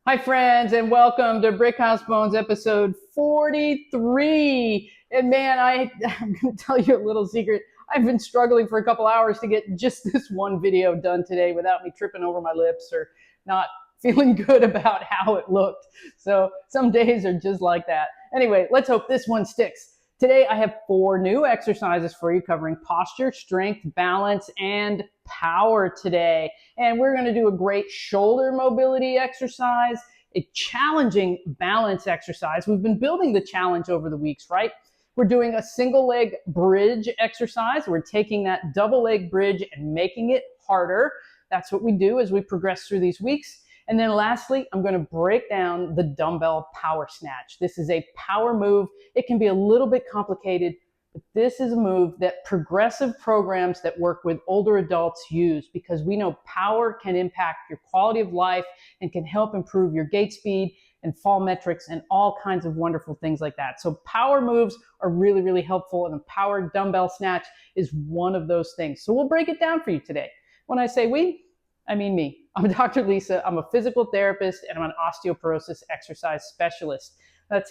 Hi, friends, and welcome to Brick House Bones episode 43. And man, I'm going to tell you a little secret. I've been struggling for a couple hours to get just this one video done today without me tripping over my lips or not feeling good about how it looked. So some days are just like that. Anyway, let's hope this one sticks. Today, I have 4 new exercises for you covering posture, strength, balance, and power today. And we're going to do a great shoulder mobility exercise, a challenging balance exercise. We've been building the challenge over the weeks, right? We're doing a single leg bridge exercise. We're taking that double leg bridge and making it harder. That's what we do as we progress through these weeks. And then lastly, I'm going to break down the dumbbell power snatch. This is a power move. It can be a little bit complicated, but this is a move that progressive programs that work with older adults use because we know power can impact your quality of life and can help improve your gait speed and fall metrics and all kinds of wonderful things like that. So power moves are really, really helpful, and a power dumbbell snatch is one of those things. So we'll break it down for you today. When I say we, I mean me. I'm Dr. Lisa. I'm a physical therapist and I'm an osteoporosis exercise specialist.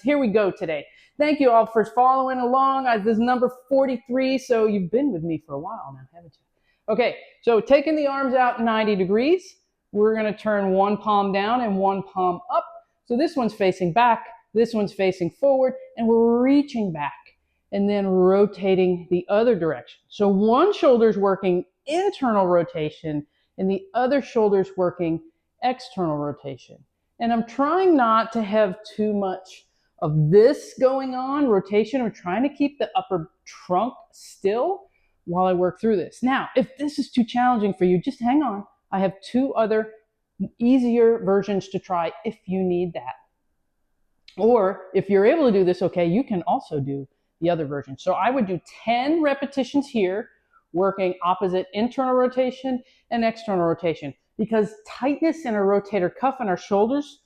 Here we go today. Thank you all for following along. This is number 43, so you've been with me for a while now, haven't you? Okay, so taking the arms out 90 degrees, we're going to turn one palm down and one palm up. So this one's facing back, this one's facing forward, and we're reaching back and then rotating the other direction. So one shoulder's working internal rotation and the other shoulder's working external rotation. And I'm trying not to have too much of this going on, rotation. I'm trying to keep the upper trunk still while I work through this. Now, if this is too challenging for you, just hang on. I have 2 other easier versions to try if you need that. Or if you're able to do this okay, you can also do the other version. So I would do 10 repetitions here, working opposite internal rotation and external rotation, because tightness in our rotator cuff and our shoulders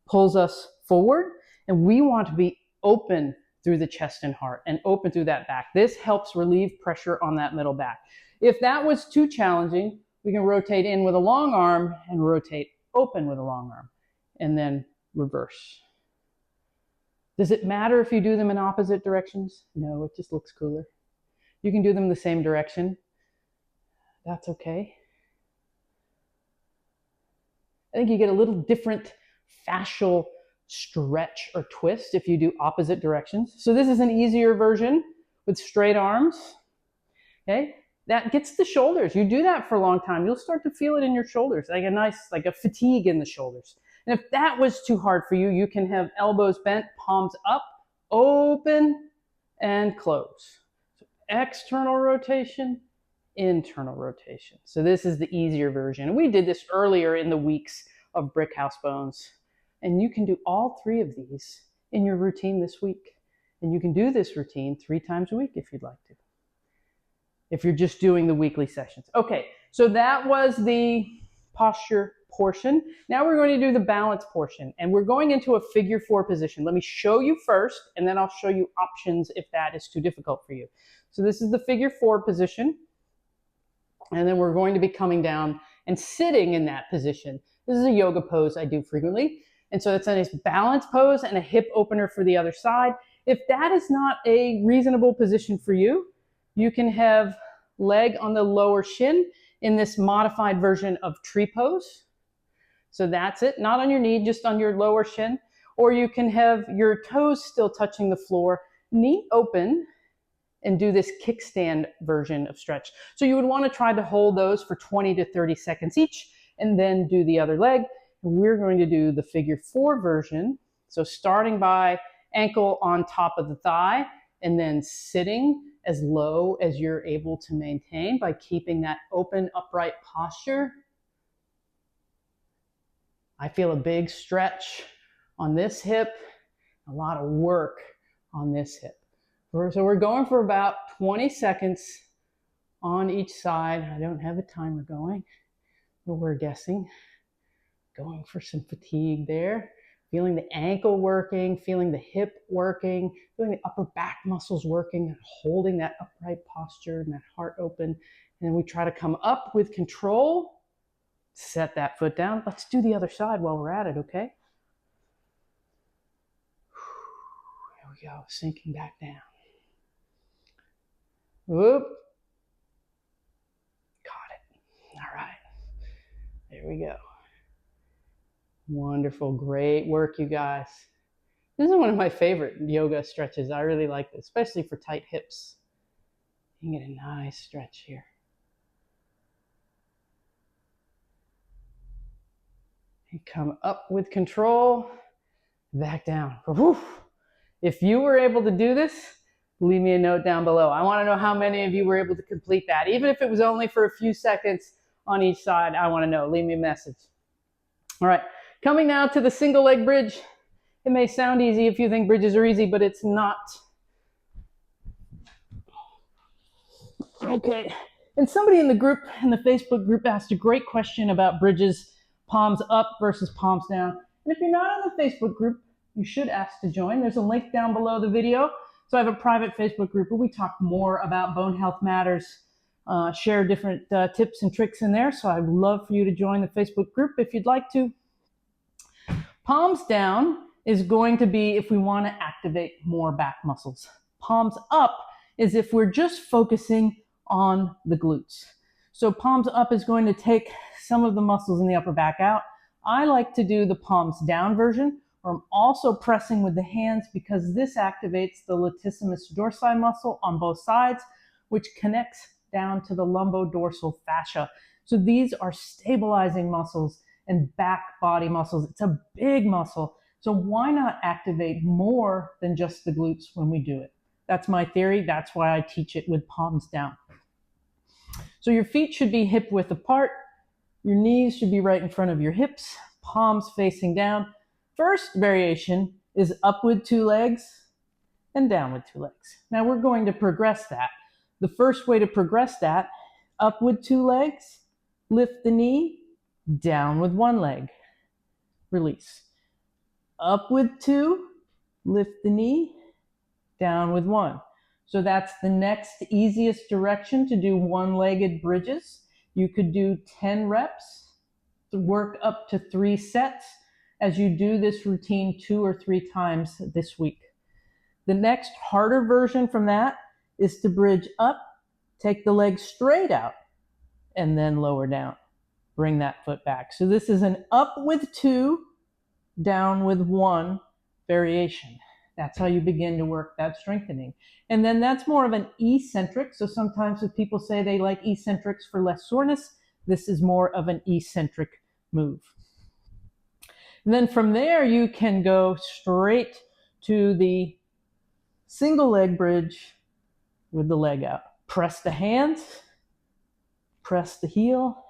pulls us forward, and we want to be open through the chest and heart and open through that back. This helps relieve pressure on that middle back. If that was too challenging, we can rotate in with a long arm and rotate open with a long arm, and then reverse. Does it matter if you do them in opposite directions? No, it just looks cooler. You can do them the same direction. That's okay. I think you get a little different fascial stretch or twist if you do opposite directions. So this is an easier version with straight arms. Okay, that gets the shoulders. You do that for a long time, you'll start to feel it in your shoulders, like a fatigue in the shoulders. And if that was too hard for you, you can have elbows bent, palms up, open, and close. So external rotation, internal rotation. So this is the easier version. We did this earlier in the weeks of Brick House Bones. And you can do all 3 of these in your routine this week. And you can do this routine 3 times a week if you'd like to, if you're just doing the weekly sessions. Okay, so that was the posture portion. Now we're going to do the balance portion, and we're going into a figure 4 position. Let me show you first, and then I'll show you options if that is too difficult for you. So this is the figure 4 position, and then we're going to be coming down and sitting in that position. This is a yoga pose I do frequently, and so it's a nice balance pose and a hip opener for the other side. If that is not a reasonable position for you, you can have leg on the lower shin in this modified version of tree pose. So that's it, not on your knee, just on your lower shin. Or you can have your toes still touching the floor, knee open, and do this kickstand version of stretch. So you would want to try to hold those for 20 to 30 seconds each, and then do the other leg. And we're going to do the figure 4 version. So starting by ankle on top of the thigh, and then sitting as low as you're able to maintain by keeping that open, upright posture. I feel a big stretch on this hip, a lot of work on this hip. So we're going for about 20 seconds on each side. I don't have a timer going, but we're guessing. Going for some fatigue there. Feeling the ankle working, feeling the hip working, feeling the upper back muscles working, and holding that upright posture and that heart open. And then we try to come up with control. Set that foot down. Let's do the other side while we're at it, okay? we go, sinking back down. Whoop. Caught it. All right. There we go. Wonderful. Great work, you guys. This is one of my favorite yoga stretches. I really like this, especially for tight hips. You can get a nice stretch here. And come up with control, back down. Whew. If you were able to do this, leave me a note down below. I want to know how many of you were able to complete that. Even if it was only for a few seconds on each side, I want to know. Leave me a message. All right, coming now to the single leg bridge. It may sound easy if you think bridges are easy, but it's not. Okay, and somebody in the group, in the Facebook group, asked a great question about bridges, palms up versus palms down. And if you're not on the Facebook group, you should ask to join. There's a link down below the video. So I have a private Facebook group where we talk more about bone health matters, share different tips and tricks in there. So I'd love for you to join the Facebook group if you'd like to. Palms down is going to be if we want to activate more back muscles. Palms up is if we're just focusing on the glutes. So palms up is going to take some of the muscles in the upper back out. I like to do the palms down version, or I'm also pressing with the hands because this activates the latissimus dorsi muscle on both sides, which connects down to the lumbodorsal fascia. So these are stabilizing muscles and back body muscles. It's a big muscle. So why not activate more than just the glutes when we do it? That's my theory. That's why I teach it with palms down. So your feet should be hip width apart. Your knees should be right in front of your hips, palms facing down. First variation is up with two legs and down with two legs. Now we're going to progress that. The first way to progress that, up with two legs, lift the knee, down with one leg, release. Up with two, lift the knee, down with one. So that's the next easiest direction to do one-legged bridges. You could do 10 reps to work up to 3 sets as you do this routine 2 or 3 times this week. The next harder version from that is to bridge up, take the leg straight out, and then lower down. Bring that foot back. So this is an up with 2, down with 1 variation. That's how you begin to work that strengthening. And then that's more of an eccentric. So sometimes if people say they like eccentrics for less soreness, this is more of an eccentric move. And then from there, you can go straight to the single leg bridge with the leg out. Press the hands, press the heel.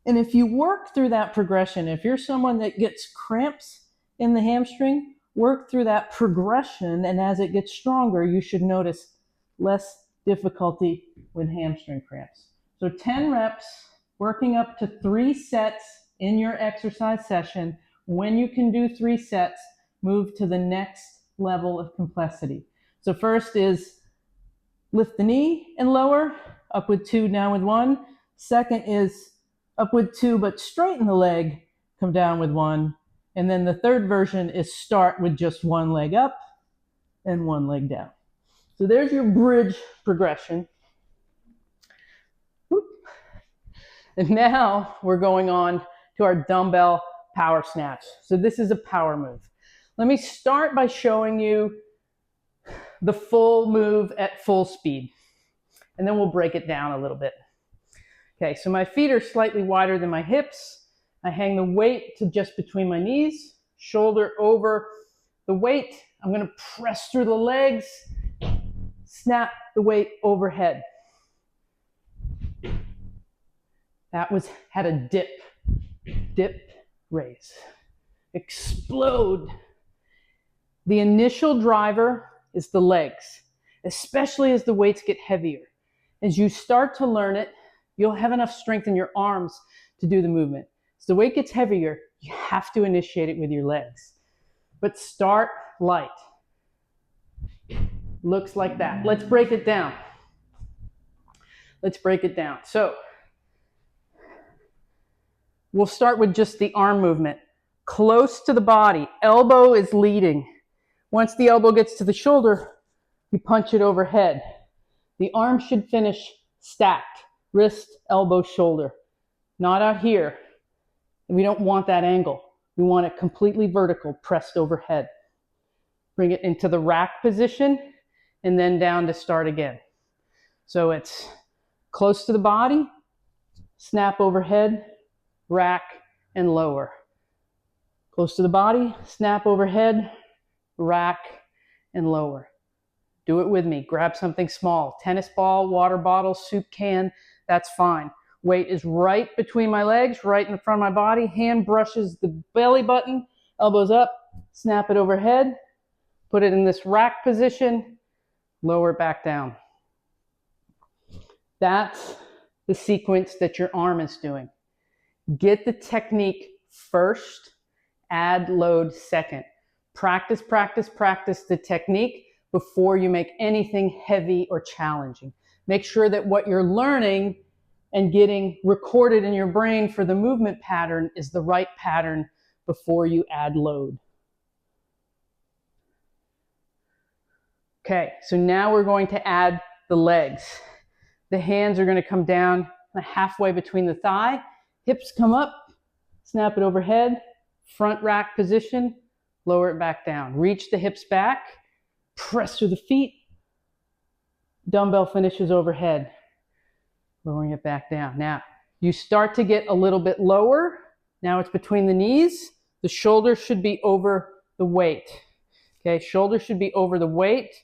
And if you work through that progression, if you're someone that gets cramps in the hamstring, work through that progression, and as it gets stronger, you should notice less difficulty with hamstring cramps. So 10 reps, working up to 3 sets in your exercise session. When you can do 3 sets, move to the next level of complexity. So first is lift the knee and lower, up with 2, down with 1. Second is up with 2, but straighten the leg, come down with 1. And then the third version is start with just 1 leg up and 1 leg down. So there's your bridge progression. Whoop. And now we're going on to our dumbbell power snatch. So this is a power move. Let me start by showing you the full move at full speed. And then we'll break it down a little bit. Okay, so my feet are slightly wider than my hips. I hang the weight to just between my knees, shoulder over the weight. I'm going to press through the legs, snap the weight overhead. That had a dip, raise, explode. The initial driver is the legs, especially as the weights get heavier. As you start to learn it, you'll have enough strength in your arms to do the movement. As the weight gets heavier, you have to initiate it with your legs. But start light. Looks like that. Let's break it down. So we'll start with just the arm movement. Close to the body. Elbow is leading. Once the elbow gets to the shoulder, you punch it overhead. The arm should finish stacked, wrist, elbow, shoulder. Not out here. We don't want that angle. We want it completely vertical, pressed overhead. Bring it into the rack position and then down to start again. So it's close to the body, snap overhead, rack, and lower. Close to the body, snap overhead, rack, and lower. Do it with me. Grab something small. Tennis ball, water bottle, soup can, that's fine. Weight is right between my legs, right in the front of my body. Hand brushes the belly button, elbows up, snap it overhead, put it in this rack position, lower it back down. That's the sequence that your arm is doing. Get the technique first, add load second. Practice, practice, practice the technique before you make anything heavy or challenging. Make sure that what you're learning and getting recorded in your brain for the movement pattern is the right pattern before you add load. Okay, so now we're going to add the legs. The hands are going to come down halfway between the thigh. Hips come up, snap it overhead, front rack position, lower it back down. Reach the hips back, press through the feet, dumbbell finishes overhead, lowering it back down. Now, you start to get a little bit lower. Now it's between the knees. The shoulders should be over the weight. Okay, shoulders should be over the weight,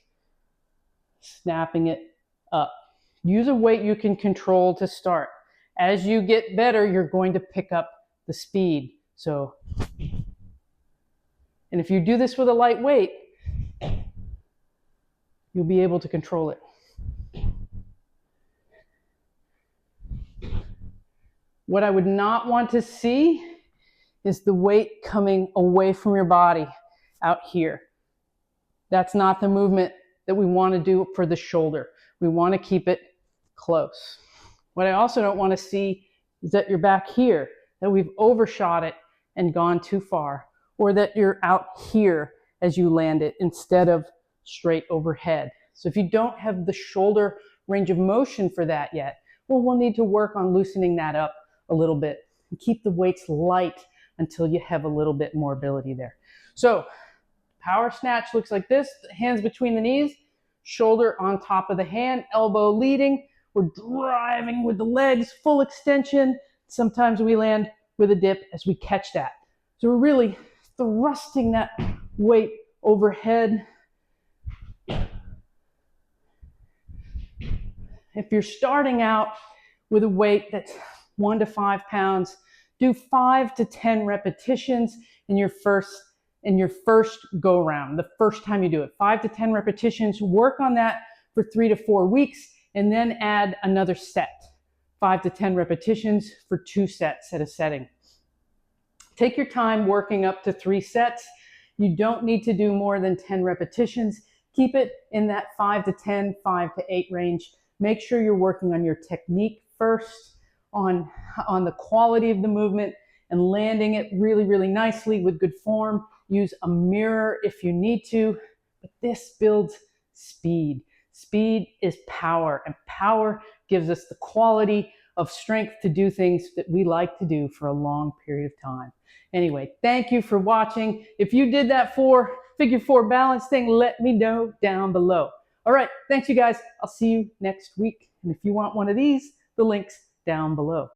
snapping it up. Use a weight you can control to start. As you get better, you're going to pick up the speed. So, and if you do this with a light weight, you'll be able to control it. What I would not want to see is the weight coming away from your body out here. That's not the movement that we want to do for the shoulder. We want to keep it close. What I also don't want to see is that you're back here, that we've overshot it and gone too far, or that you're out here as you land it instead of straight overhead. So if you don't have the shoulder range of motion for that yet, well, we'll need to work on loosening that up a little bit and keep the weights light until you have a little bit more ability there. So power snatch looks like this, hands between the knees, shoulder on top of the hand, elbow leading. We're driving with the legs, full extension. Sometimes we land with a dip as we catch that. So we're really thrusting that weight overhead. If you're starting out with a weight that's 1 to 5 pounds, do 5 to 10 repetitions in your first go round, the first time you do it. 5 to 10 repetitions, work on that for 3 to 4 weeks, and then add another set. 5 to 10 repetitions for 2 sets at a setting. Take your time working up to 3 sets. You don't need to do more than 10 repetitions. Keep it in that 5 to 10, 5 to 8 range. Make sure you're working on your technique first, on the quality of the movement, and landing it really, really nicely with good form. Use a mirror if you need to, but this builds speed. Speed is power, and power gives us the quality of strength to do things that we like to do for a long period of time. Anyway, thank you for watching. If you did that figure 4 balance thing, let me know down below. All right, thanks you guys. I'll see you next week. And if you want one of these, the link's down below.